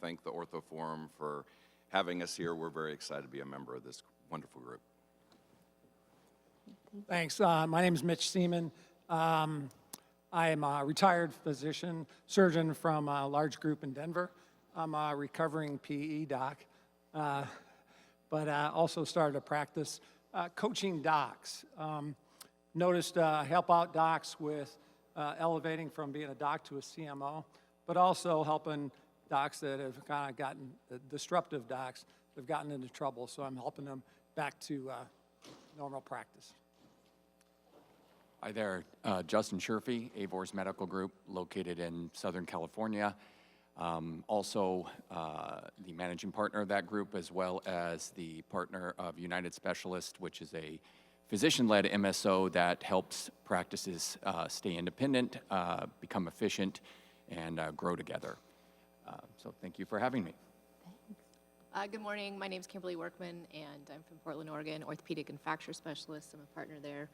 thank the Ortho Forum for having us here. We're very excited to be a member of this wonderful group. Thanks. My name is Mitch Seaman. I am a retired physician, surgeon from a large group in Denver. I'm a recovering PE doc, but also started a practice coaching docs. Noticed help out docs with elevating from being a doc to a CMO, but also helping docs that have kind of gotten, disruptive docs that have gotten into trouble. So I'm helping them back to normal practice. Hi there, Justin Sherfey, AVORS Medical Group, located in Southern California. Also the managing partner of that group, as well as the partner of United Specialist, which is a physician-led MSO that helps practices stay independent, become efficient, and grow together. So thank you for having me. Good morning. My name is Kimberly Workman, and I'm from Portland, Oregon, orthopedic and fracture specialist. I'm a partner there.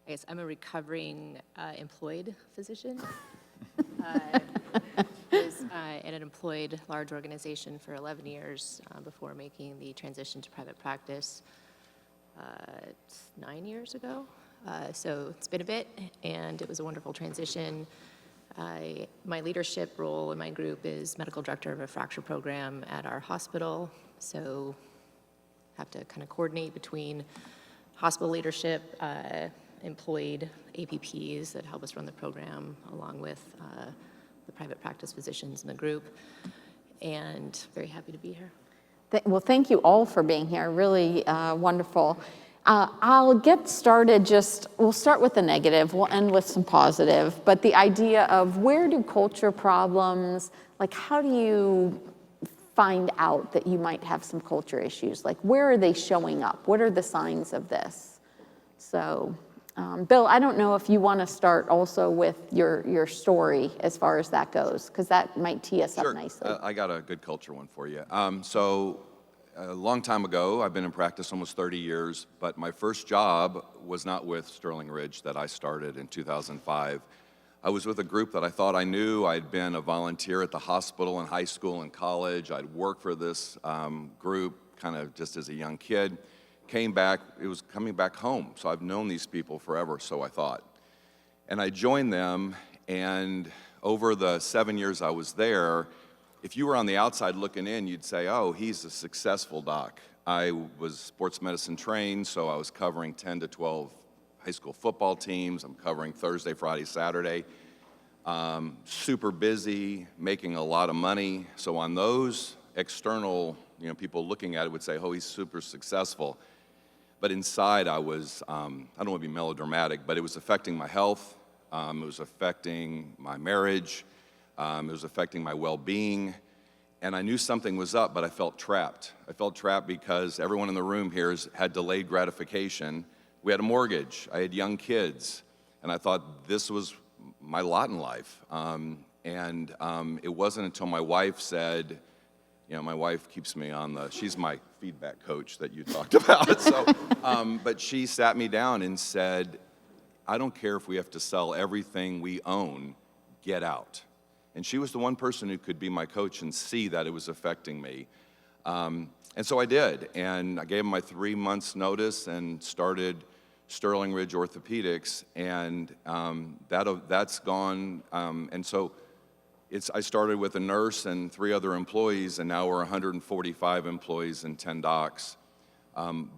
I guess I'm a recovering employed physician. I was in an employed large organization for 11 years before making the transition to private practice 9 years ago. So it's been a bit, and it was a wonderful transition. My leadership role in my group is medical director of a fracture program at our hospital. So have to kind of coordinate between hospital leadership, employed APPs that help us run the program, along with the private practice physicians in the group, and very happy to be here. Well, thank you all for being here. Really wonderful. I'll get started we'll start with the negative, we'll end with some positive, but the idea of where do culture problems, like how do you find out that you might have some culture issues? Like where are they showing up? What are the signs of this? So, Bill, I don't know if you want to start also with your story as far as that goes, because that might tee us up nicely. I got a good culture one for you. So a long time ago, I've been in practice almost 30 years, but my first job was not with Sterling Ridge that I started in 2005. I was with a group that I thought I knew. I'd been a volunteer at the hospital in high school and college. I'd worked for this group kind of just as a young kid. Came back, it was coming back home. So I've known these people forever, so I thought. And I joined them, and over the 7 years I was there, if you were on the outside looking in, you'd say, oh, he's a successful doc. I was sports medicine trained, so I was covering 10 to 12 high school football teams. I'm covering Thursday, Friday, Saturday. Super busy, making a lot of money. So on those external, people looking at it would say, oh, he's super successful. But inside I was, I don't want to be melodramatic, but it was affecting my health. It was affecting my marriage. It was affecting my well-being. And I knew something was up, but I felt trapped. I felt trapped because everyone in the room here had delayed gratification. We had a mortgage. I had young kids. And I thought this was my lot in life. It wasn't until my wife said, my wife keeps me she's my feedback coach that you talked about. So, but she sat me down and said, I don't care if we have to sell everything we own, get out. And she was the one person who could be my coach and see that it was affecting me. And so I did, and I gave him my 3 months notice and started Sterling Ridge Orthopedics, and that's gone. And so I started with a nurse and 3 other employees, and now we're 145 employees and 10 docs.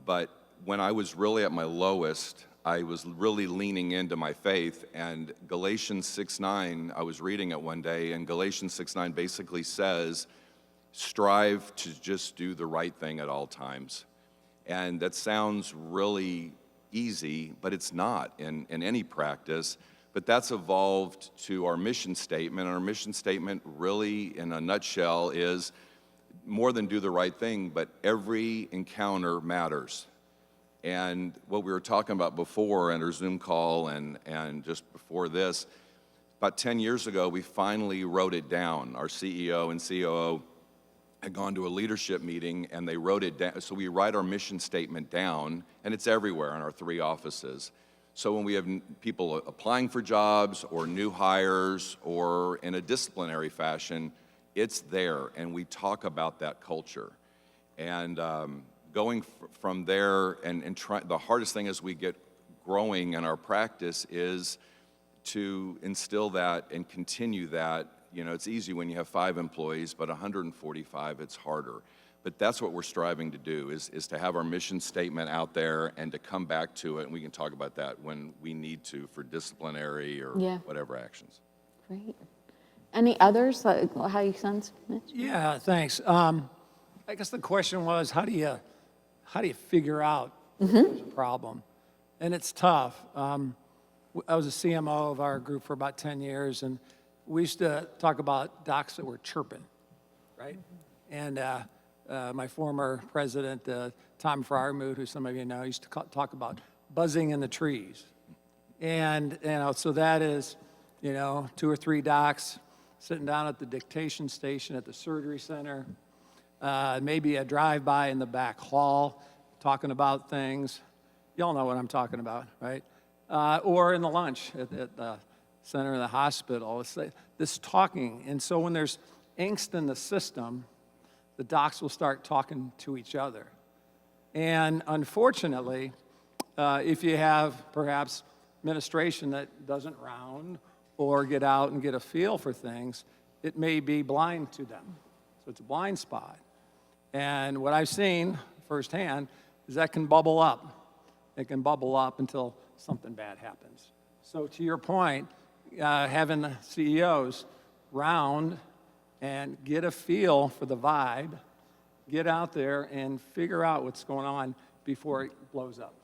But when I was really at my lowest, I was really leaning into my faith, and Galatians 6:9, I was reading it one day, and Galatians 6:9 basically says, strive to just do the right thing at all times. And that sounds really easy, but it's not in any practice. But that's evolved to our mission statement. Our mission statement really, in a nutshell, is more than do the right thing, but every encounter matters. And what we were talking about before in our Zoom call and just before this, about 10 years ago, we finally wrote it down. Our CEO and COO had gone to a leadership meeting, and they wrote it down. So we write our mission statement down, and it's everywhere in our 3 offices. So when we have people applying for jobs or new hires or in a disciplinary fashion, it's there, and we talk about that culture. And going from there, and the hardest thing as we get growing in our practice is to instill that and continue that. You know, it's easy when you have 5 employees, but 145, it's harder. But that's what we're striving to do, is to have our mission statement out there and to come back to it, and we can talk about that when we need to for disciplinary or whatever actions. Great. Any others? How you sense, Mitch? Yeah, thanks. I guess the question was, how do you figure out there's a problem? And it's tough. I was a CMO of our group for about 10 years, and we used to talk about docs that were chirping, right? And my former president, Tom Friermuth, who some of you know, used to talk about buzzing in the trees. And so that is, 2 or 3 docs sitting down at the dictation station at the surgery center, maybe a drive-by in the back hall, talking about things. Y'all know what I'm talking about, right? Or in the lunch at the center of the hospital. It's like this talking. And so when there's angst in the system, the docs will start talking to each other. And unfortunately, if you have perhaps administration that doesn't round or get out and get a feel for things, it may be blind to them. So it's a blind spot. And what I've seen firsthand is that can bubble up. It can bubble up until something bad happens. So to your point, having the CEOs round and get a feel for the vibe, get out there and figure out what's going on before it blows up.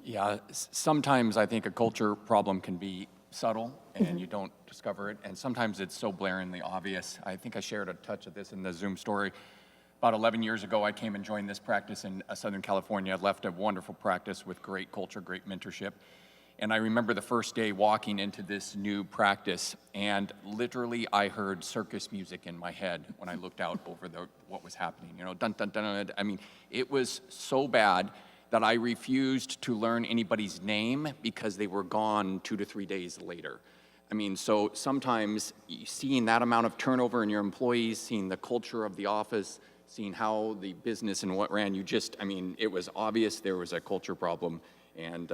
Yeah, sometimes I think a culture problem can be subtle and you don't discover it, and sometimes it's so blaringly obvious. I think I shared a touch of this in the Zoom story. About 11 years ago, I came and joined this practice in Southern California. I left a wonderful practice with great culture, great mentorship. And I remember the first day walking into this new practice, and literally I heard circus music in my head when I looked out over what was happening. Dun, dun, dun, dun. I mean, it was so bad that I refused to learn anybody's name because they were gone 2 to 3 days later. I mean, so sometimes seeing that amount of turnover in your employees, seeing the culture of the office, seeing how the business and what ran, it was obvious there was a culture problem. And,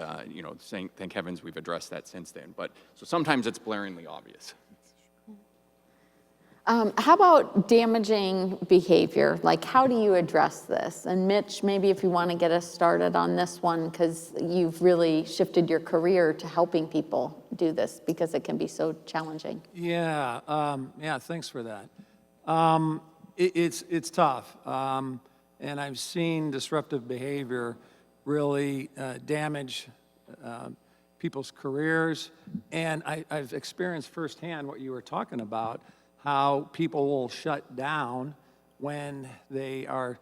thank heavens we've addressed that since then. But so sometimes it's blaringly obvious. How about damaging behavior? Like, how do you address this? And Mitch, maybe if you want to get us started on this one, because you've really shifted your career to helping people do this because it can be so challenging. Yeah, thanks for that. It's tough. And I've seen disruptive behavior really damage people's careers. And I've experienced firsthand what you were talking about, how people will shut down when they are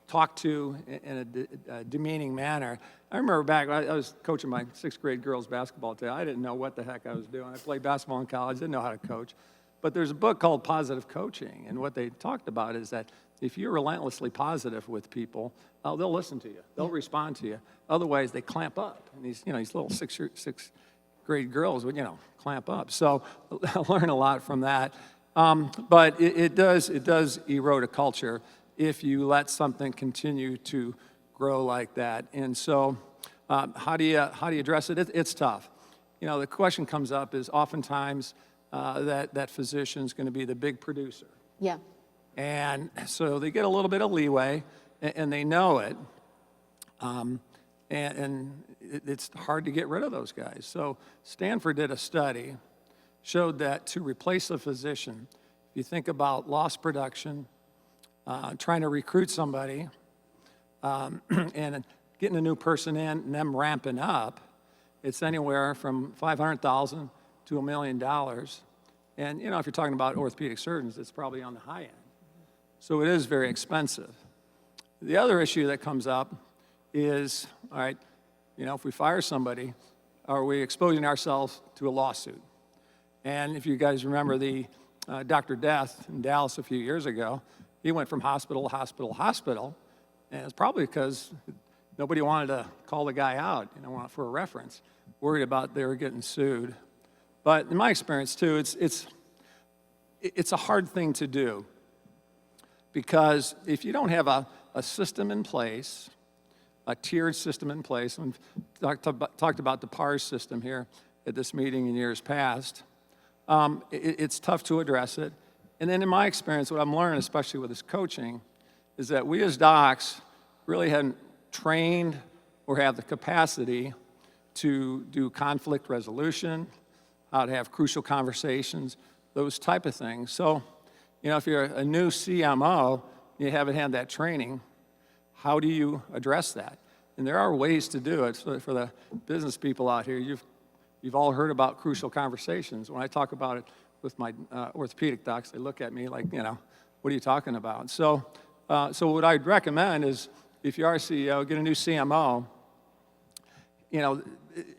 talked to in a demeaning manner. I remember back, I was coaching my 6th grade girls basketball team. I didn't know what the heck I was doing. I played basketball in college, didn't know how to coach. But there's a book called Positive Coaching, and what they talked about is that if you're relentlessly positive with people, they'll listen to you. They'll respond to you. Otherwise, they clamp up. And these little 6th grade girls would, clamp up. So I learned a lot from that. But it does erode a culture if you let something continue to grow like that. And so how do you address it? It's tough. The question comes up is oftentimes that physician's going to be the big producer. Yeah. And so they get a little bit of leeway, and they know it. And it's hard to get rid of those guys. So Stanford did a study, showed that to replace a physician, if you think about lost production, trying to recruit somebody, and getting a new person in and them ramping up, it's anywhere from $500,000 to $1 million. And, if you're talking about orthopedic surgeons, it's probably on the high end. So it is very expensive. The other issue that comes up is, all right, if we fire somebody, are we exposing ourselves to a lawsuit? And if you guys remember the Dr. Death in Dallas a few years ago, he went from hospital to hospital to hospital, and it's probably because nobody wanted to call the guy out, for a reference, worried about they were getting sued. But in my experience too, it's a hard thing to do, because if you don't have a system in place, a tiered system in place, and we've talked about the PARS system here at this meeting in years past, it's tough to address it. And then in my experience, what I'm learning, especially with this coaching, is that we as docs really hadn't trained or have the capacity to do conflict resolution, how to have crucial conversations, those type of things. So, if you're a new CMO, you haven't had that training, how do you address that? And there are ways to do it. So for the business people out here, you've all heard about crucial conversations. When I talk about it with my orthopedic docs, they look at me like, what are you talking about? So what I'd recommend is, if you are a CEO, get a new CMO,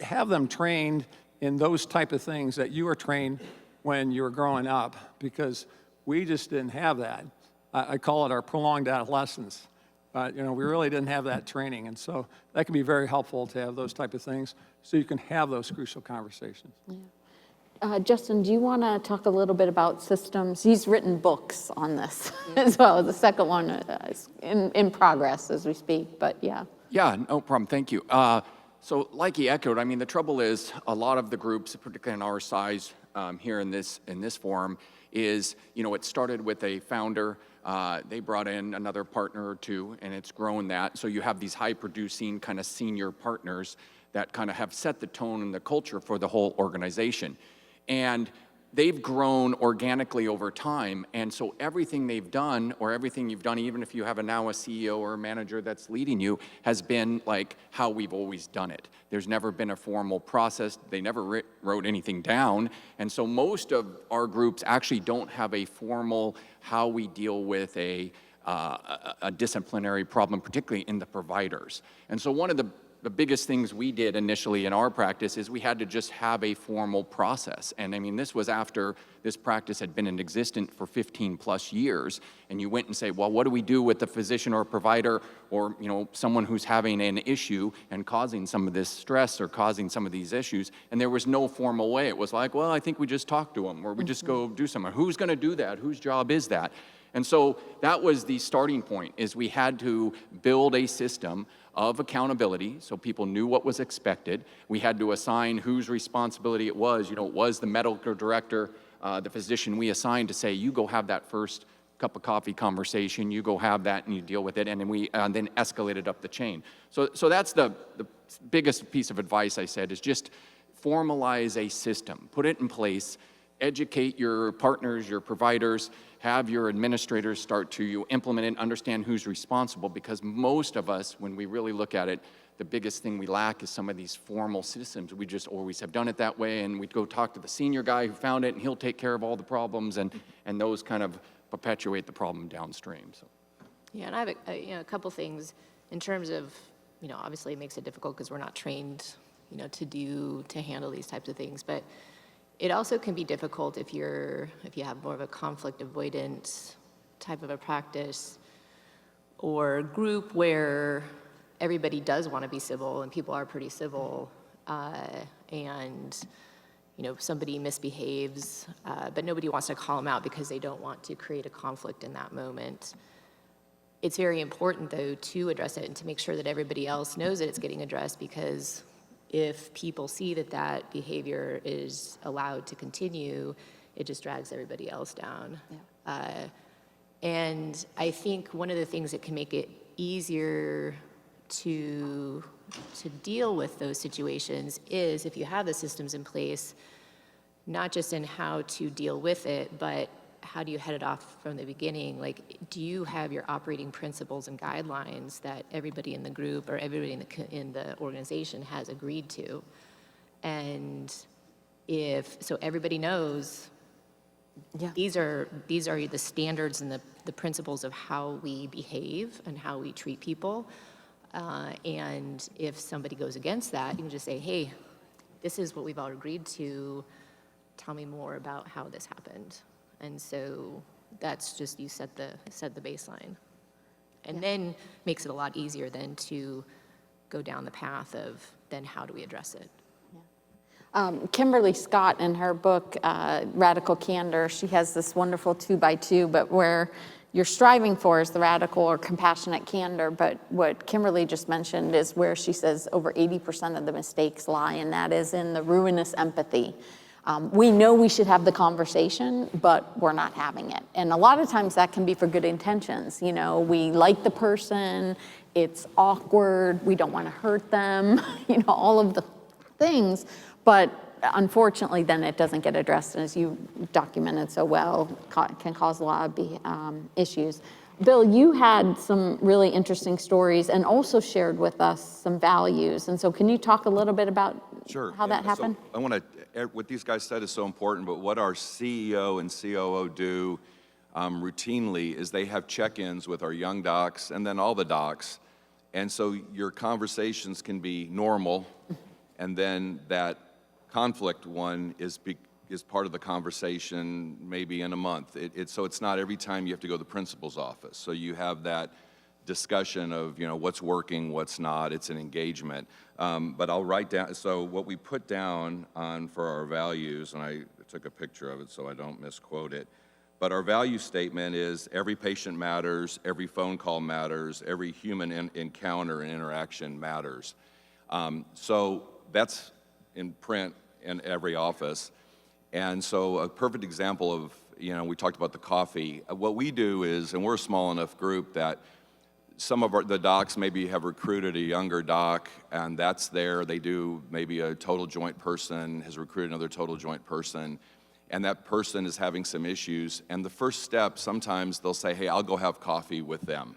have them trained in those type of things that you were trained when you were growing up, because we just didn't have that. I call it our prolonged adolescence. We really didn't have that training, and so that can be very helpful to have those type of things so you can have those crucial conversations. Yeah. Justin, do you want to talk a little bit about systems? He's written books on this as well. The second one is in progress as we speak, but yeah. Yeah, no problem. Thank you. So like he echoed, I mean, the trouble is a lot of the groups, particularly in our size here in this forum, is, it started with a founder. They brought in another partner or two, and it's grown that. So you have these high-producing kind of senior partners that kind of have set the tone and the culture for the whole organization. And they've grown organically over time, and so everything they've done, or everything you've done, even if you have now a CEO or a manager that's leading you, has been like how we've always done it. There's never been a formal process. They never wrote anything down, and so most of our groups actually don't have a formal how we deal with a disciplinary problem, particularly in the providers. And so one of the biggest things we did initially in our practice is we had to just have a formal process. And I mean, this was after this practice had been in existence for 15 plus years. And you went and say, well, what do we do with the physician or provider, or someone who's having an issue and causing some of this stress or causing some of these issues? And there was no formal way. It was like, well, I think we just talk to them, or we just go do something. Who's going to do that? Whose job is that? And so that was the starting point, is we had to build a system of accountability so people knew what was expected. We had to assign whose responsibility it was. It was the medical director, the physician we assigned to say, you go have that first cup of coffee conversation, you go have that and you deal with it, and then we then escalated up the chain. So that's the biggest piece of advice I said, is just formalize a system, put it in place, educate your partners, your providers, have your administrators start to implement it, understand who's responsible, because most of us, when we really look at it, the biggest thing we lack is some of these formal systems. We just always have done it that way, and we'd go talk to the senior guy who found it, and he'll take care of all the problems, and those kind of perpetuate the problem downstream. So. Yeah, and I have a couple things in terms of, obviously it makes it difficult because we're not trained, to handle these types of things, but it also can be difficult if you have more of a conflict avoidance type of a practice, or group where everybody does want to be civil and people are pretty civil, and somebody misbehaves, but nobody wants to call them out because they don't want to create a conflict in that moment. It's very important, though, to address it and to make sure that everybody else knows that it's getting addressed, because if people see that behavior is allowed to continue, it just drags everybody else down. Yeah. And I think one of the things that can make it easier to deal with those situations is if you have the systems in place, not just in how to deal with it, but how do you head it off from the beginning? Like, do you have your operating principles and guidelines that everybody in the group or everybody in the organization has agreed to? And so everybody knows, yeah, these are the standards and the principles of how we behave and how we treat people. And if somebody goes against that, you can just say, hey, this is what we've all agreed to. Tell me more about how this happened. And so that's just, you set the baseline. And then makes it a lot easier then to go down the path of then how do we address it. Kimberly Scott, in her book, Radical Candor, she has this wonderful 2x2, but where you're striving for is the radical or compassionate candor. But what Kimberly just mentioned is where she says over 80% of the mistakes lie, and that is in the ruinous empathy. We know we should have the conversation, but we're not having it. And a lot of times that can be for good intentions. You know, we like the person, it's awkward, we don't want to hurt them, you know, all of the things. But unfortunately, then it doesn't get addressed, and as you documented so well, can cause a lot of issues. Bill, you had some really interesting stories and also shared with us some values. And so can you talk a little bit about how that happened? So I want to, what these guys said is so important, but what our CEO and COO do routinely is they have check-ins with our young docs and then all the docs. And so your conversations can be normal, and then that conflict one is part of the conversation maybe in a month. So it's not every time you have to go to the principal's office. So you have that discussion of, you know, what's working, what's not. It's an engagement. But I'll write down, so what we put down on for our values, and I took a picture of it so I don't misquote it, but our value statement is every patient matters, every phone call matters, every human encounter and interaction matters. So that's in print in every office. And so a perfect example of, you know, we talked about the coffee. What we do is, and we're a small enough group that some of the docs maybe have recruited a younger doc, and that's there. They do maybe a total joint person has recruited another total joint person, and that person is having some issues. And the first step, sometimes they'll say, hey, I'll go have coffee with them.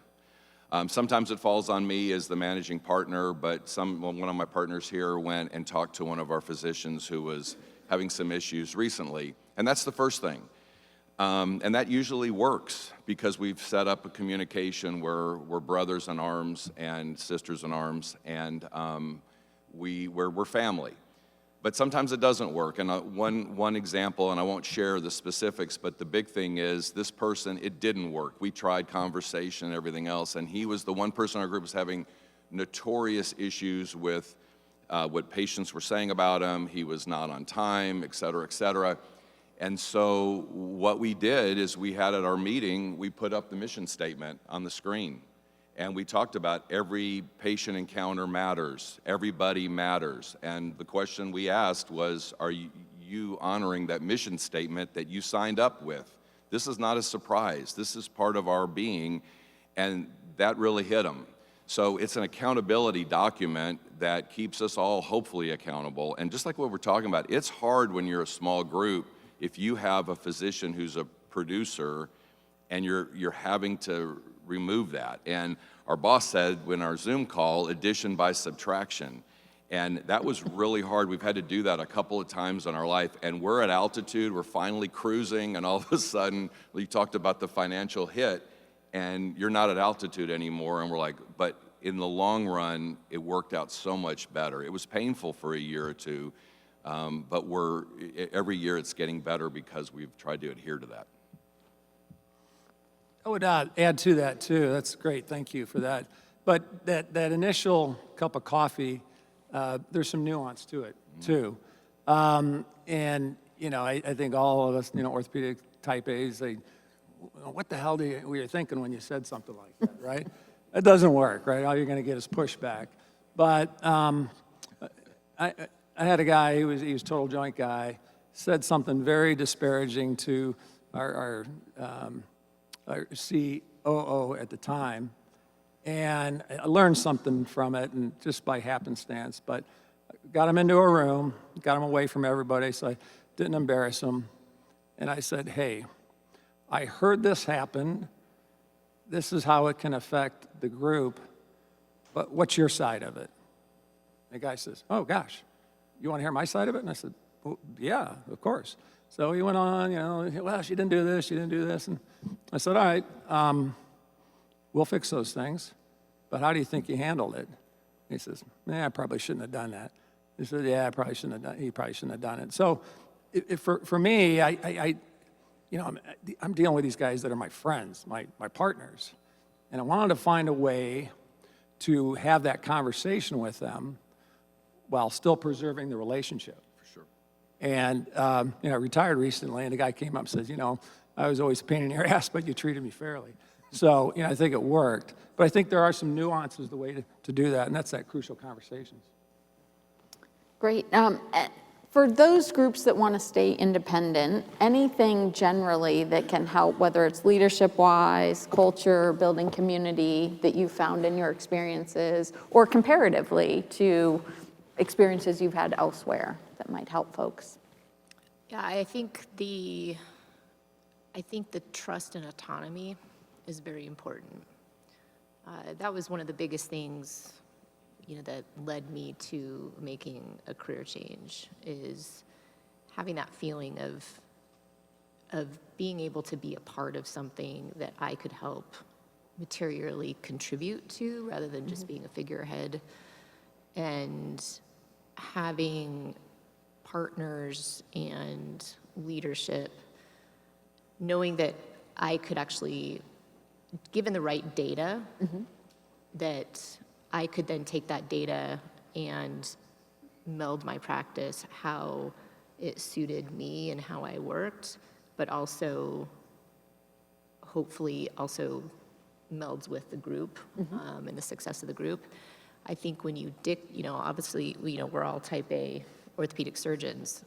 Sometimes it falls on me as the managing partner, but one of my partners here went and talked to one of our physicians who was having some issues recently. And that's the first thing. And that usually works because we've set up a communication where we're brothers in arms and sisters in arms, and we're family. But sometimes it doesn't work. And one example, and I won't share the specifics, but the big thing is this person, it didn't work. We tried conversation and everything else, and he was the one person in our group was having notorious issues with what patients were saying about him. He was not on time, et cetera, et cetera. And so what we did is we had at our meeting, we put up the mission statement on the screen. And we talked about every patient encounter matters, everybody matters. And the question we asked was, are you honoring that mission statement that you signed up with? This is not a surprise. This is part of our being, and that really hit them. So it's an accountability document that keeps us all hopefully accountable. And just like what we're talking about, it's hard when you're a small group if you have a physician who's a producer and you're having to remove that. And our boss said in our Zoom call, addition by subtraction. And that was really hard. We've had to do that a couple of times in our life. And we're at altitude, we're finally cruising, and all of a sudden, you talked about the financial hit, and you're not at altitude anymore. And we're like, but in the long run, it worked out so much better. It was painful for a year or two, but every year it's getting better because we've tried to adhere to that. I would add to that too. That's great. Thank you for that. But that initial cup of coffee, there's some nuance to it too. And you know, I think all of us, you know, orthopedic type A's, what the hell were you thinking when you said something like that, right? It doesn't work, right? All you're going to get is pushback. But I had a guy, he was a total joint guy, said something very disparaging to our COO at the time, and I learned something from it, and just by happenstance, but got him into a room, got him away from everybody, so I didn't embarrass him, and I said, hey, I heard this happen, this is how it can affect the group, but what's your side of it? The guy says, oh gosh, you want to hear my side of it? And I said, well, yeah, of course. So he went on, you know, well, she didn't do this, she didn't do this. And I said, all right, we'll fix those things, but how do you think you handled it? He says, I probably shouldn't have done that. He said, yeah, he probably shouldn't have done it. So for me, you know, I'm dealing with these guys that are my friends, my partners. And I wanted to find a way to have that conversation with them while still preserving the relationship. For sure. And, you know, I retired recently, and a guy came up and says, you know, I was always a pain in your ass, but you treated me fairly. So, you know, I think it worked. But I think there are some nuances the way to do that, and that's that crucial conversations. Great. For those groups that want to stay independent, anything generally that can help, whether it's leadership-wise, culture, building community, that you found in your experiences, or comparatively to experiences you've had elsewhere that might help folks? Yeah, I think the trust and autonomy is very important. That was one of the biggest things, you know, that led me to making a career change, is having that feeling of being able to be a part of something that I could help materially contribute to, rather than just being a figurehead, and having partners and leadership, knowing that I could actually, given the right data, that I could then take that data and meld my practice how it suited me and how I worked, but also hopefully also melds with the group and the success of the group. I think when you you know, obviously, you know, we're all type A orthopedic surgeons.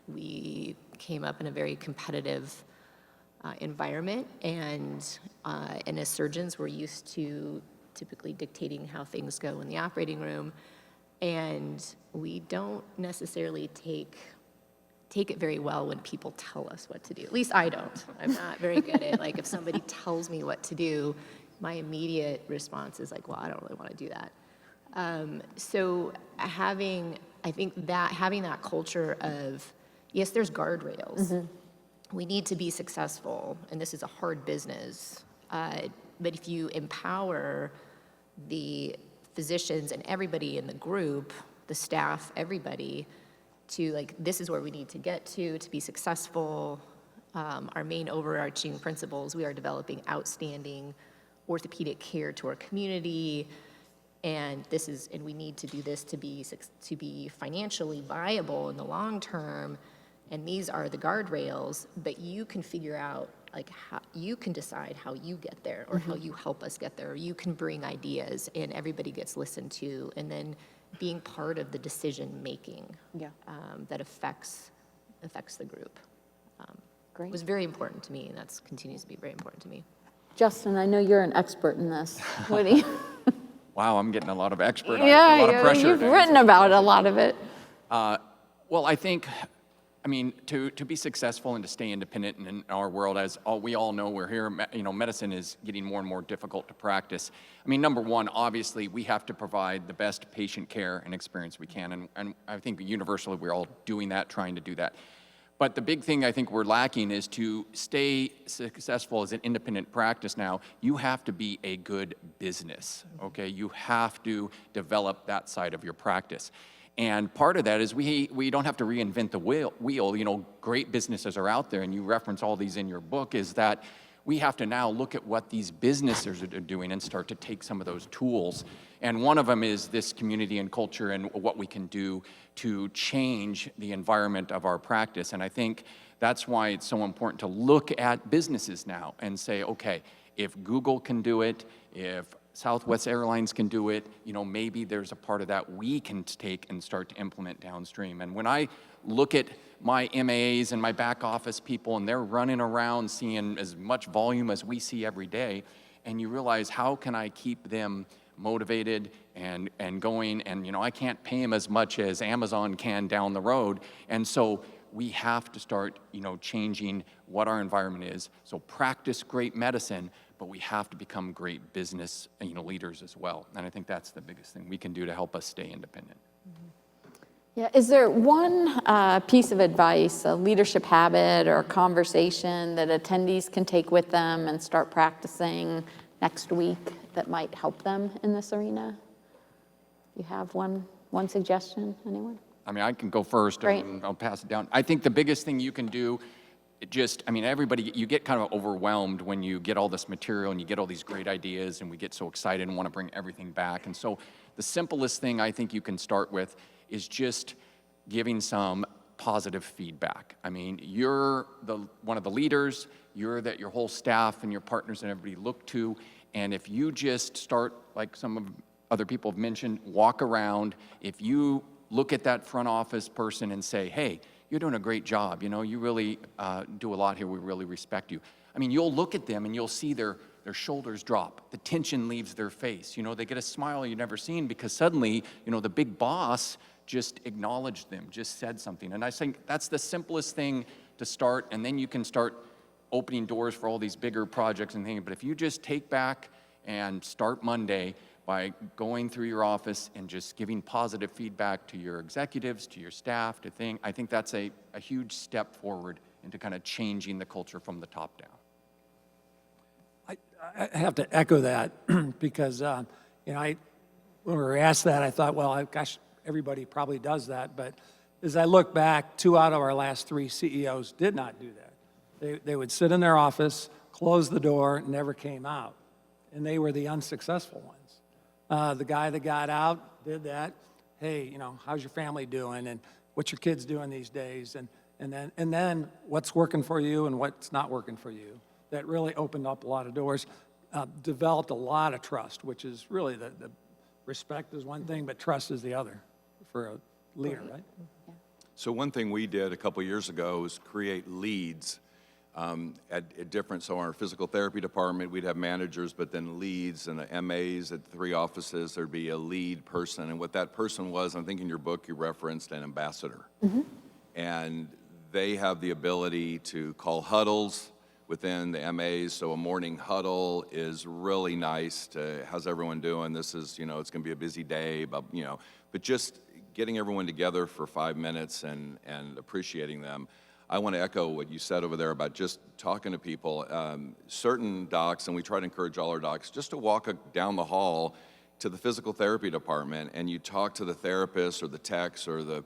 We came up in a very competitive environment, and as surgeons, we're used to typically dictating how things go in the operating room, and we don't necessarily take it very well when people tell us what to do. At least I don't. I'm not very good at, like, if somebody tells me what to do, my immediate response is like, well, I don't really want to do that. So having that culture of, yes, there's guardrails. We need to be successful, and this is a hard business. But if you empower the physicians and everybody in the group, the staff, everybody, to, like, this is where we need to get to be successful. Our main overarching principles, we are developing outstanding orthopedic care to our community, and we need to do this to be financially viable in the long term. And these are the guardrails, but you can figure out, like, how you can decide how you get there, or how you help us get there, or you can bring ideas, and everybody gets listened to, and then being part of the decision making that affects the group. Great. Was very important to me, and that continues to be very important to me. Justin, I know you're an expert in this. What do you? Wow, I'm getting a lot of a lot of Yeah, pressure. you've written about a lot of it. Well, I mean, to be successful and to stay independent in our world, as we all know, we're here, you know, medicine is getting more and more difficult to practice. I mean, number one, obviously, we have to provide the best patient care and experience we can, and I think universally we're all doing that, trying to do that. But the big thing I think we're lacking is, to stay successful as an independent practice now, you have to be a good business, okay? You have to develop that side of your practice. And part of that is we don't have to reinvent the wheel. You know, great businesses are out there, and you reference all these in your book, is that we have to now look at what these businesses are doing and start to take some of those tools. And one of them is this community and culture, and what we can do to change the environment of our practice. And I think that's why it's so important to look at businesses now and say, okay, if Google can do it, if Southwest Airlines can do it, you know, maybe there's a part of that we can take and start to implement downstream. And when I look at my MAAs and my back office people, and they're running around seeing as much volume as we see every day, and you realize, how can I keep them motivated and going? And, you know, I can't pay them as much as Amazon can down the road. And so we have to start, you know, changing what our environment is. So practice great medicine, but we have to become great business, you know, leaders as well. And I think that's the biggest thing we can do to help us stay independent. Yeah, is there one piece of advice, a leadership habit or a conversation that attendees can take with them and start practicing next week that might help them in this arena? You have one suggestion, anyone? I mean, I can go first, and I'll pass it down. I think the biggest thing you can do, everybody, you get kind of overwhelmed when you get all this material and you get all these great ideas, and we get so excited and want to bring everything back. And so the simplest thing I think you can start with is just giving some positive feedback. I mean, you're one of the leaders, you're that your whole staff and your partners and everybody look to, and if you just start, like some of other people have mentioned, walk around, if you look at that front office person and say, hey, you're doing a great job, you know, you really do a lot here, we really respect you. I mean, you'll look at them and you'll see their shoulders drop, the tension leaves their face, you know, they get a smile you've never seen because suddenly, you know, the big boss just acknowledged them, just said something. And I think that's the simplest thing to start, and then you can start opening doors for all these bigger projects and things. But if you just take back and start Monday by going through your office and just giving positive feedback to your executives, to your staff, I think that's a huge step forward into kind of changing the culture from the top down. I have to echo that because, you know, when we were asked that, I thought, well, gosh, everybody probably does that. But as I look back, 2 out of our last 3 CEOs did not do that. They would sit in their office, close the door, never came out. And they were the unsuccessful ones. The guy that got out did that. Hey, you know, how's your family doing? And what's your kids doing these days? And then what's working for you and what's not working for you? That really opened up a lot of doors, developed a lot of trust, which is really the respect is one thing, but trust is the other for a leader, right? So one thing we did a couple years ago was create leads at different, so in our physical therapy department, we'd have managers, but then leads and the MAs at the 3 offices, there'd be a lead person. And what that person was, I think in your book you referenced an ambassador. And they have the ability to call huddles within the MAs. So a morning huddle is really nice to, how's everyone doing? This is, you know, it's gonna be a busy day, but, you know, but just getting everyone together for 5 minutes and appreciating them. I want to echo what you said over there about just talking to people. Certain docs, and we try to encourage all our docs, just to walk down the hall to the physical therapy department and you talk to the therapists or the techs or the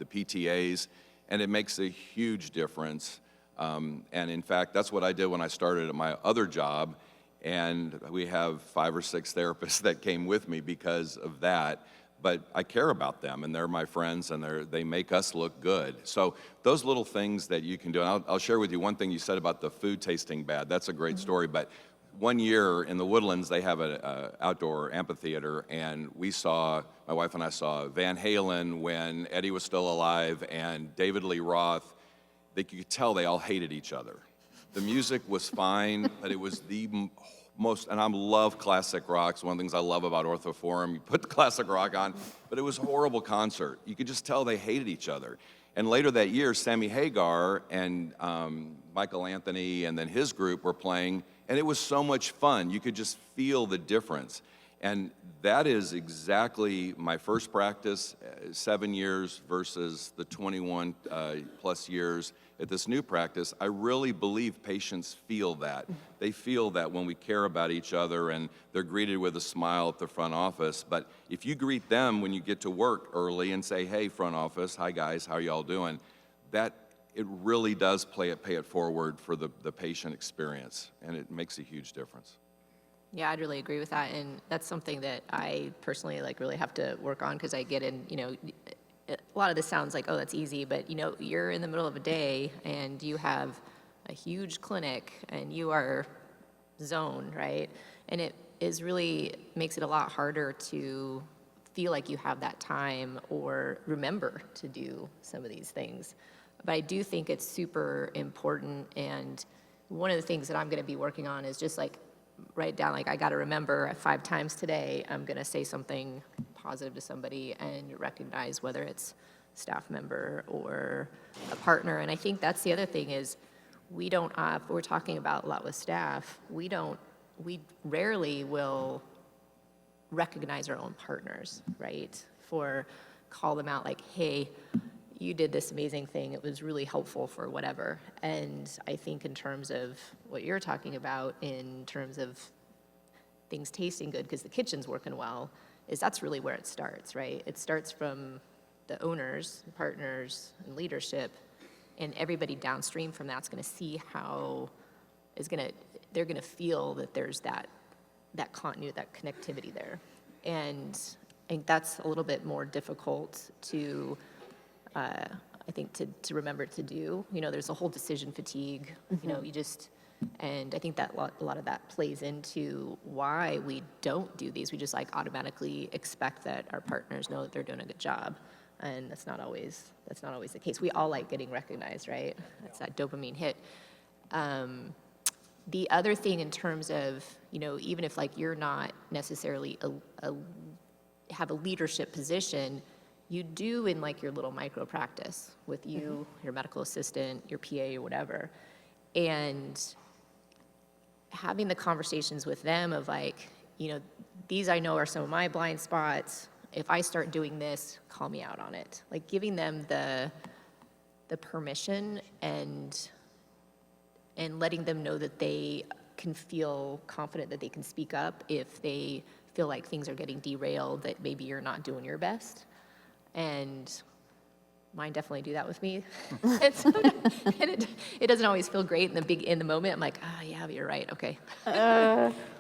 PTAs, and it makes a huge difference. And in fact, that's what I did when I started at my other job, and we have 5 or 6 therapists that came with me because of that. But I care about them, and they're my friends, and they make us look good. So those little things that you can do, and I'll share with you one thing you said about the food tasting bad. That's a great story, but one year in the Woodlands, they have an outdoor amphitheater, and my wife and I saw Van Halen when Eddie was still alive, and David Lee Roth. You could tell they all hated each other. The music was fine, but it was the most, and I love classic rock. It's one of the things I love about Ortho Forum. You put the classic rock on, but it was a horrible concert. You could just tell they hated each other. And later that year, Sammy Hagar and Michael Anthony and then his group were playing, and it was so much fun. You could just feel the difference. And that is exactly my first practice, 7 years versus the 21 plus years at this new practice. I really believe patients feel that. They feel that when we care about each other and they're greeted with a smile at the front office. But if you greet them when you get to work early and say, hey, front office, hi guys, how y'all doing? That it really does pay it forward for the patient experience, and it makes a huge difference. Yeah, I'd really agree with that, and that's something that I personally really have to work on because I get in, you know, a lot of this sounds like, oh, that's easy, but you know, you're in the middle of a day and you have a huge clinic and you are zoned, right? And it makes it a lot harder to feel like you have that time or remember to do some of these things. But I do think it's super important, and one of the things that I'm going to be working on is just write down, I got to remember 5 times today, I'm going to say something positive to somebody and recognize whether it's staff member or a partner. And I think that's the other thing is we're talking about a lot with staff, we rarely will recognize our own partners, right? Call them out hey, you did this amazing thing, it was really helpful for whatever. And I think in terms of what you're talking about, in terms of things tasting good because the kitchen's working well, that's really where it starts, right? It starts from the owners, partners, and leadership, and everybody downstream from that's gonna see they're gonna feel that there's that continuity, that connectivity there. And I think that's a little bit more difficult to I think, to remember to do. You know, there's a whole decision fatigue, you know, and I think that a lot of that plays into why we don't do these. We just like automatically expect that our partners know that they're doing a good job. And that's not always the case. We all like getting recognized, right? That's that dopamine hit. The other thing in terms of, you know, even if like you're not necessarily have a leadership position, you do in like your little micro practice with you, your medical assistant, your PA or whatever. And having the conversations with them of like, you know, these I know are some of my blind spots. If I start doing this, call me out on it. Like giving them the permission and letting them know that they can feel confident that they can speak up if they feel like things are getting derailed, that maybe you're not doing your best. And mine definitely do that with me. And it doesn't always feel great in the moment. I'm like, yeah, but you're right, okay.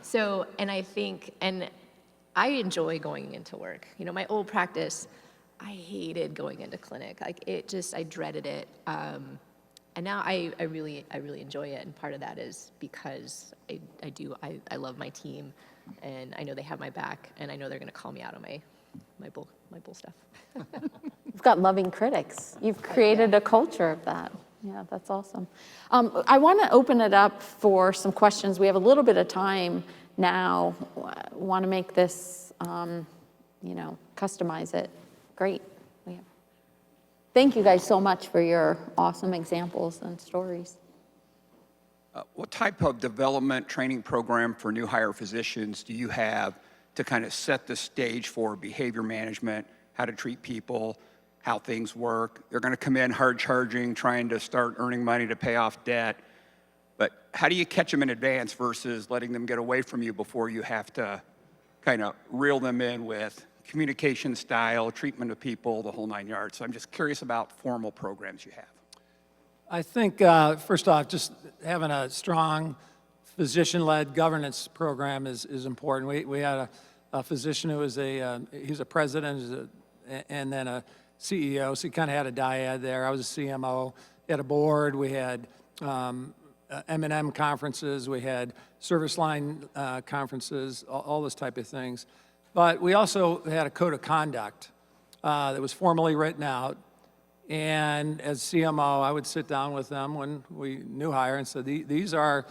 So, and I think, and I enjoy going into work. You know, my old practice, I hated going into clinic. Like I dreaded it. And now I really enjoy it. And part of that is because I love my team, and I know they have my back, and I know they're gonna call me out on my bull stuff. You've got loving critics. You've created a culture of that. Yeah, that's awesome. I want to open it up for some questions. We have a little bit of time now. Want to make this, you know, customize it. Great. Thank you guys so much for your awesome examples and stories. What type of development training program for new hire physicians do you have to kind of set the stage for behavior management, how to treat people, how things work? They're going to come in hard charging, trying to start earning money to pay off debt. But how do you catch them in advance versus letting them get away from you before you have to kind of reel them in with communication style, treatment of people, the whole 9 yards? So I'm just curious about formal programs you have. I think, first off, just having a strong physician-led governance program is important. We had a physician who was he's a president and then a CEO, so he kind of had a dyad there. I was a CMO. We had a board. We had M&M conferences. We had service line conferences, all those type of things. But we also had a code of conduct that was formally written out. And as CMO, I would sit down with them when we new hire and say, these are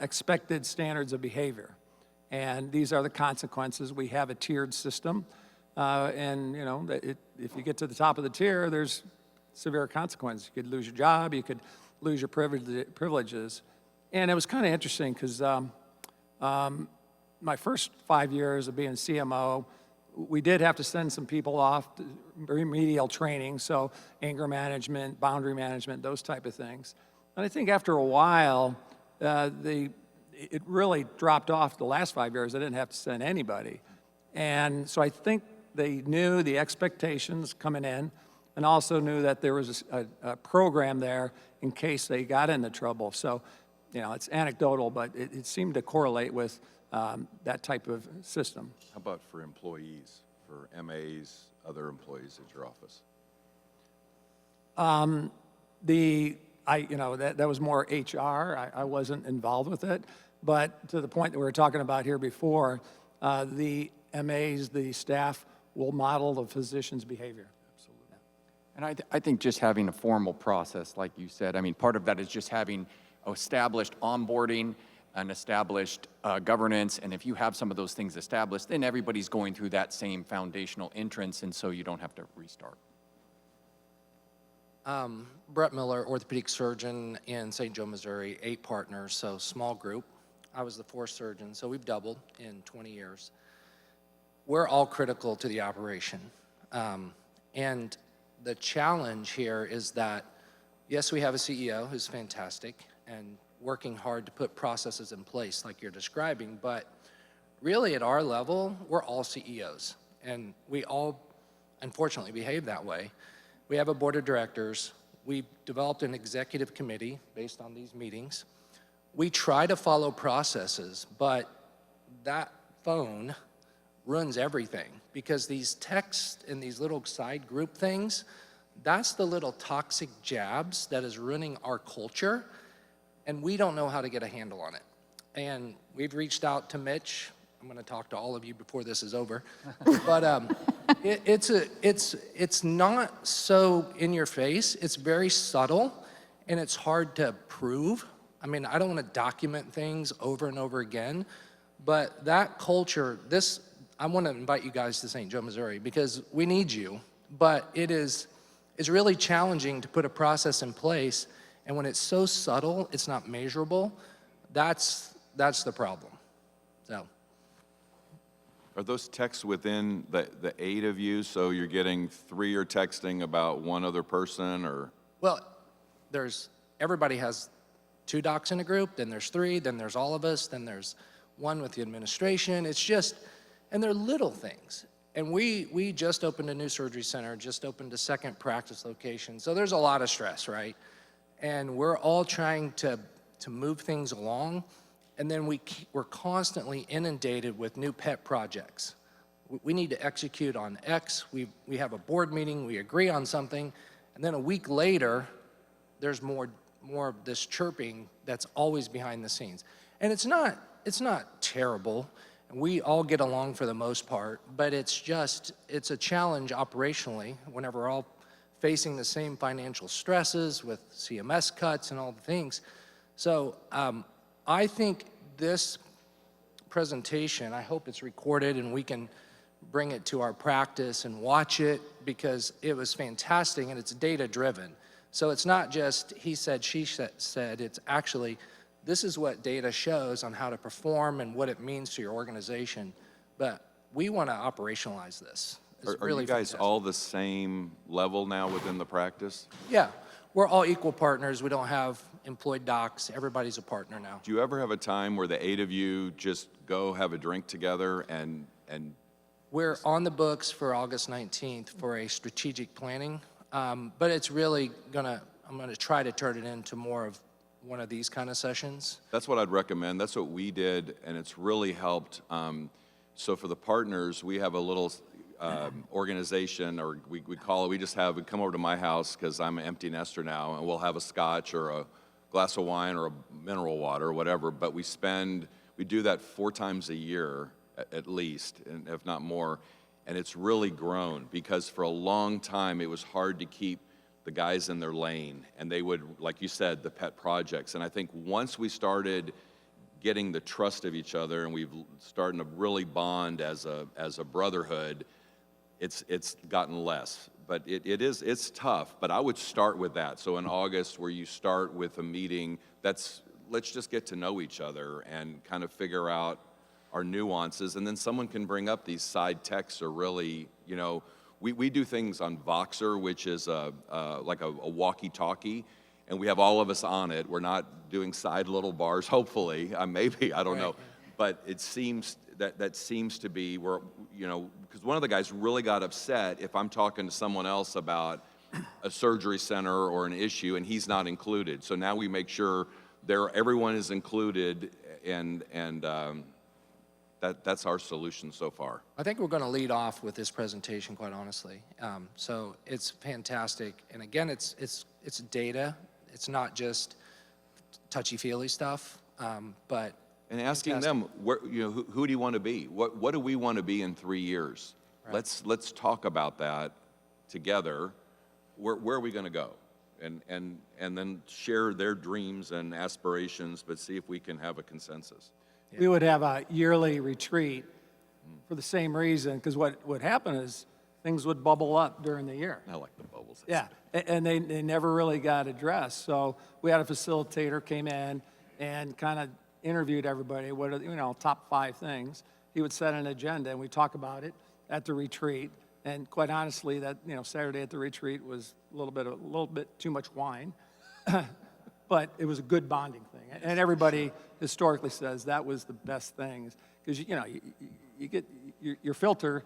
expected standards of behavior. And these are the consequences. We have a tiered system. And, you know, if you get to the top of the tier, there's severe consequences. You could lose your job. You could lose your privileges. And it was kind of interesting because my first 5 years of being CMO, we did have to send some people off to remedial training, so anger management, boundary management, those type of things. And I think after a while, it really dropped off the last 5 years. I didn't have to send anybody. And so I think they knew the expectations coming in and also knew that there was a program there in case they got into trouble. So, you know, it's anecdotal, but it seemed to correlate with that type of system. How about for employees, for MAs, other employees at your office? That was more HR. I wasn't involved with it. But to the point that we were talking about here before, the MAs, the staff, will model the physician's behavior. Absolutely. And I think just having a formal process, like you said, I mean, part of that is just having established onboarding and established governance. And if you have some of those things established, then everybody's going through that same foundational entrance, and so you don't have to restart. Brett Miller, orthopedic surgeon in St. Joe, Missouri, 8 partners, so small group. I was the 4th surgeon, so we've doubled in 20 years. We're all critical to the operation. And the challenge here is that, yes, we have a CEO who's fantastic and working hard to put processes in place like you're describing, but really at our level, we're all CEOs. And we all, unfortunately, behave that way. We have a board of directors. We've developed an executive committee based on these meetings. We try to follow processes, but that phone ruins everything because these texts and these little side group things, That's the little toxic jabs that is ruining our culture, and we don't know how to get a handle on it. And we've reached out to Mitch. I'm going to talk to all of you before this is over. But it's not so in your face. It's very subtle, and it's hard to prove. I mean, I don't want to document things over and over again, but that culture, I want to invite you guys to St. Joe, Missouri, because we need you, but it's really challenging to put a process in place, and when it's so subtle, it's not measurable, that's the problem, so. Are those texts within the 8 of you, so you're getting 3 are texting about one other person, or? Well, everybody has 2 docs in a group, then there's 3, then there's all of us, then there's 1 with the administration. It's just, and they're little things. And we just opened a new surgery center, just opened a second practice location. So there's a lot of stress, right? And we're all trying to move things along. And then we're constantly inundated with new pet projects. We need to execute on X. We have a board meeting, we agree on something, and then a week later, there's more of this chirping that's always behind the scenes. And it's not terrible. We all get along for the most part, but it's a challenge operationally whenever we're all facing the same financial stresses with CMS cuts and all the things. So I think this presentation, I hope it's recorded and we can bring it to our practice and watch it, because it was fantastic and it's data driven. So it's not just he said, she said, it's actually, this is what data shows on how to perform and what it means to your organization. But we want to operationalize this. Are you guys all the same level now within the practice? Yeah, we're all equal partners. We don't have employed docs. Everybody's a partner now. Do you ever have a time where the 8 of you just go have a drink together and We're on the books for August 19th for a strategic planning, but it's really I'm gonna try to turn it into more of one of these kind of sessions. That's what I'd recommend. That's what we did, and it's really helped. So for the partners, we have a little organization, or we call it, we come over to my house because I'm an empty nester now, and we'll have a scotch or a glass of wine or a mineral water or whatever, but we do that 4 times a year at least, and if not more, and it's really grown because for a long time it was hard to keep the guys in their lane, and they would, like you said, the pet projects. And I think once we started getting the trust of each other and we've started to really bond as a brotherhood, it's gotten less. But it's tough, but I would start with that. So in August, where you start with a meeting, let's just get to know each other and kind of figure out our nuances, and then someone can bring up these side texts, or really, we do things on Voxer, which is like a walkie-talkie, and we have all of us on it. We're not doing side little bars, hopefully, maybe, I don't know. But it seems that seems to be where, because one of the guys really got upset if I'm talking to someone else about a surgery center or an issue and he's not included. So now we make sure everyone is included, and that's our solution so far. I think we're going to lead off with this presentation, quite honestly. So it's fantastic, and again, it's data. It's not just touchy-feely stuff, but. And asking them, who do you want to be? What do we want to be in 3 years? Right. Let's talk about that together. Where are we going to go? And then share their dreams and aspirations, but see if we can have a consensus. We would have a yearly retreat for the same reason, because what would happen is things would bubble up during the year. I like the bubbles. Yeah, and they never really got addressed. So we had a facilitator came in and kind of interviewed everybody, what are, top 5 things. He would set an agenda, and we talk about it at the retreat. And quite honestly, that, Saturday at the retreat was a little bit too much wine. But it was a good bonding thing. And everybody historically says that was the best thing, because, you get, your filter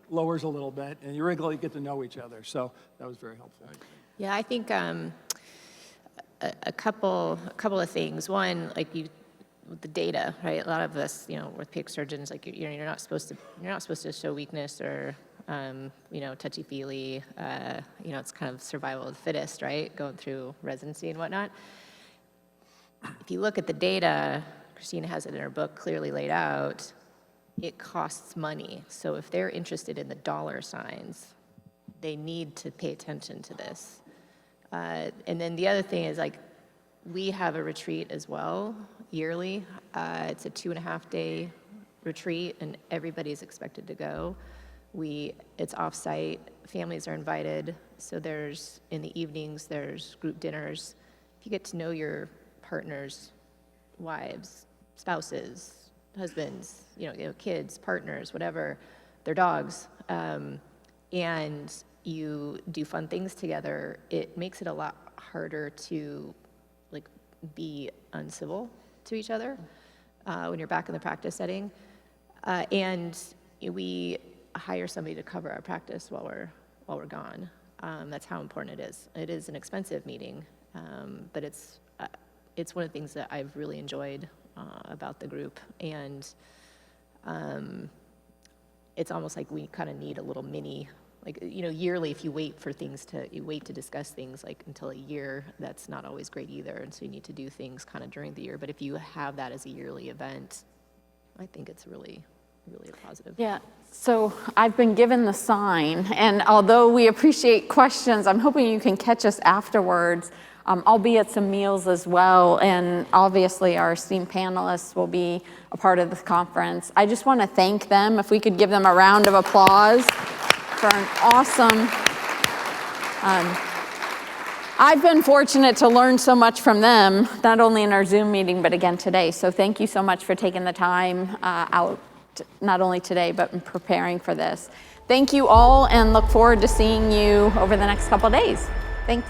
lowers a little bit, and you really get to know each other. So that was very helpful. Yeah, I think a couple of things. One, with the data, right? A lot of us, orthopedic surgeons, you're not supposed to show weakness or touchy-feely, it's kind of survival of the fittest, right? Going through residency and whatnot. If you look at the data, Christina has it in her book clearly laid out, it costs money. So if they're interested in the dollar signs, they need to pay attention to this. And then the other thing is, like, we have a retreat as well, yearly. It's a 2.5-day retreat, and everybody's expected to go. It's off-site, families are invited, so in the evenings, there's group dinners. If you get to know your partners, wives, spouses, husbands, kids, partners, whatever, their dogs, and you do fun things together, it makes it a lot harder to be uncivil to each other when you're back in the practice setting. And we hire somebody to cover our practice while we're gone. That's how important it is. It is an expensive meeting, but it's one of the things that I've really enjoyed about the group. And it's almost like we kind of need a little mini, yearly, if you wait to discuss things until a year, that's not always great either. And so you need to do things kind of during the year. But if you have that as a yearly event, I think it's really, really a positive. Yeah, so I've been given the sign, and although we appreciate questions, I'm hoping you can catch us afterwards. I'll be at some meals as well, and obviously our esteemed panelists will be a part of this conference. I just want to thank them. If we could give them a round of applause for an awesome, I've been fortunate to learn so much from them, not only in our Zoom meeting, but again today. So thank you so much for taking the time out, not only today, but in preparing for this. Thank you all, and look forward to seeing you over the next couple of days. Thanks.